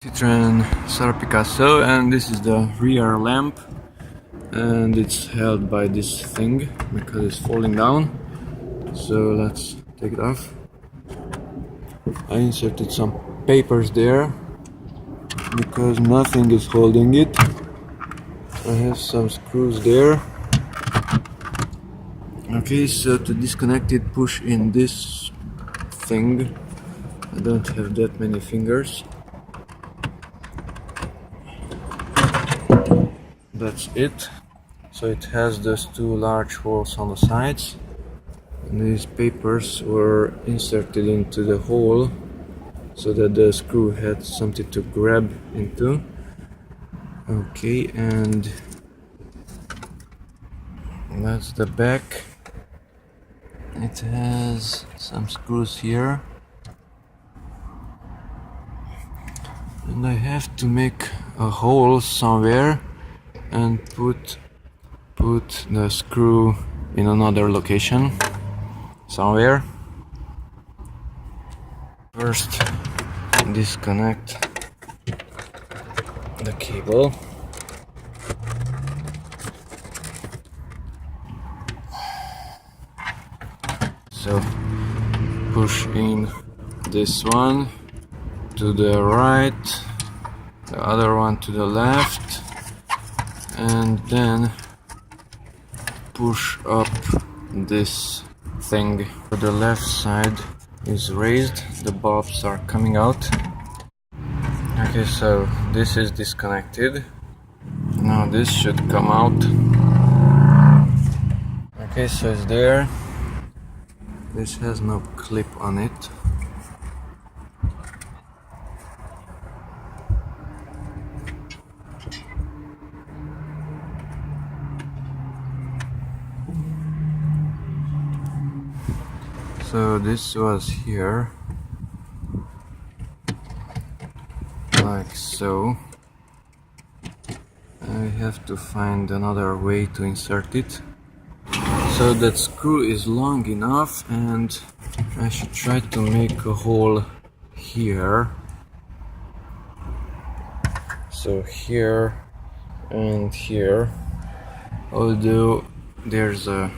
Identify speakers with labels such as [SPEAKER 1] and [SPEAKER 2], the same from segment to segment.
[SPEAKER 1] Citroen Xsara Picasso, and this is the rear lamp, and it's held by this thing because it's falling down. So let's take it off. I inserted some papers there because nothing is holding it. I have some screws there. Okay, so to disconnect it, push in this thing. I don't have that many fingers. That's it. So it has those two large holes on the sides, and these papers were inserted into the hole so that the screw had something to grab into. Okay, and that's the back. It has some screws here, and I have to make a hole somewhere and put the screw in another location somewhere. First, disconnect the cable. So push in this one to the right, the other one to the left, and then push up this thing. The left side is raised, the bulbs are coming out. Okay, so this is disconnected. Now this should come out. Okay, so it's there. This has no clip on it. So this was here, like so. I have to find another way to insert it. So that screw is long enough, and I should try to make a hole here. So here and here, although there's a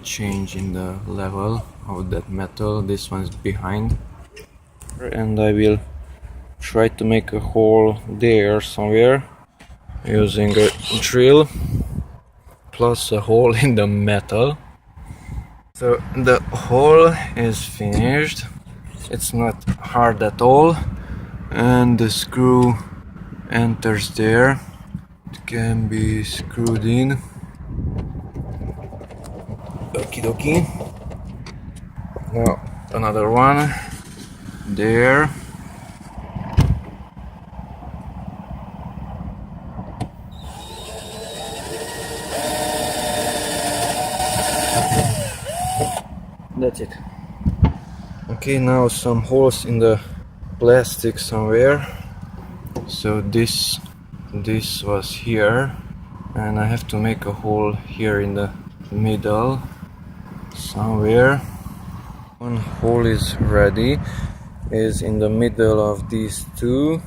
[SPEAKER 1] change in the level of that metal, this one's behind, and I will try to make a hole there somewhere using a drill plus a hole in the metal. So the hole is finished. It's not hard at all, and the screw enters there. It can be screwed in. Okie dokie. Now another one there. That's it. Okay, now some holes in the plastic somewhere. So this was here, and I have to make a hole here in the middle somewhere. One hole is ready, is in the middle of these two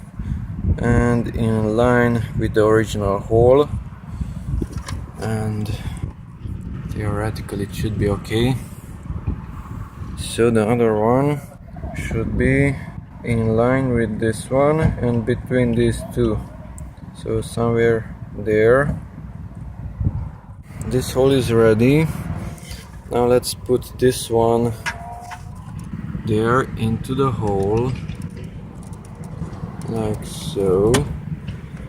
[SPEAKER 1] and in line with the original hole, and theoretically it should be okay. So the other one should be in line with this one and between these two, so somewhere there. This hole is ready. Now let's put this one there into the hole, like so,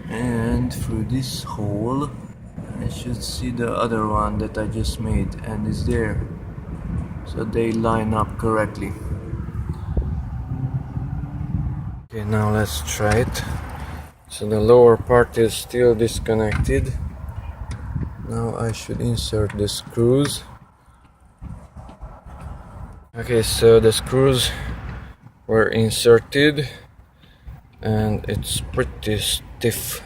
[SPEAKER 1] and through this hole I should see the other one that I just made, and it's there, so they line up correctly. Okay, now let's try it. So the lower part is still disconnected. Now I should insert the screws. Okay, so the screws were inserted, and it's pretty stiff.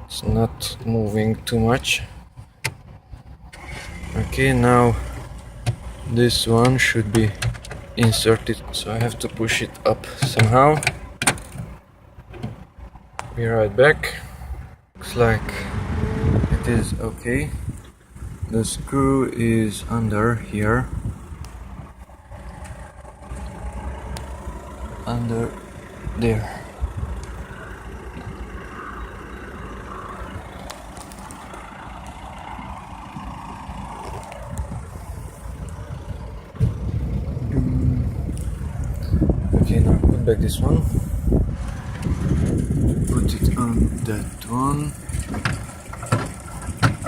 [SPEAKER 1] It's not moving too much. Okay, now this one should be inserted, so I have to push it up somehow. Be right back. Looks like it is okay. The screw is under here. Under there. Okay, now put back this one. Put it on that one.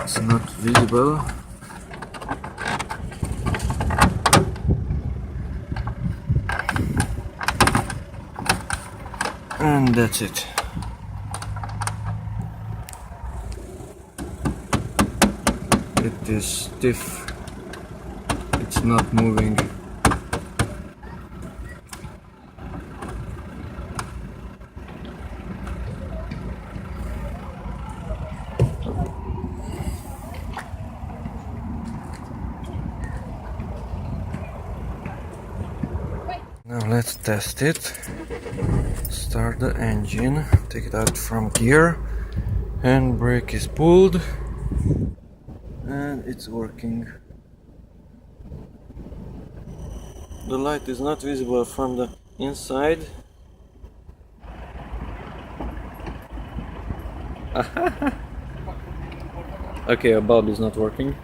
[SPEAKER 1] It's not visible. And that's it. It is stiff. It's not moving. Now let's test it. Start the engine, take it out from gear, and brake is pulled, and it's working. The light is not visible from the inside. Okay, a bulb is not working.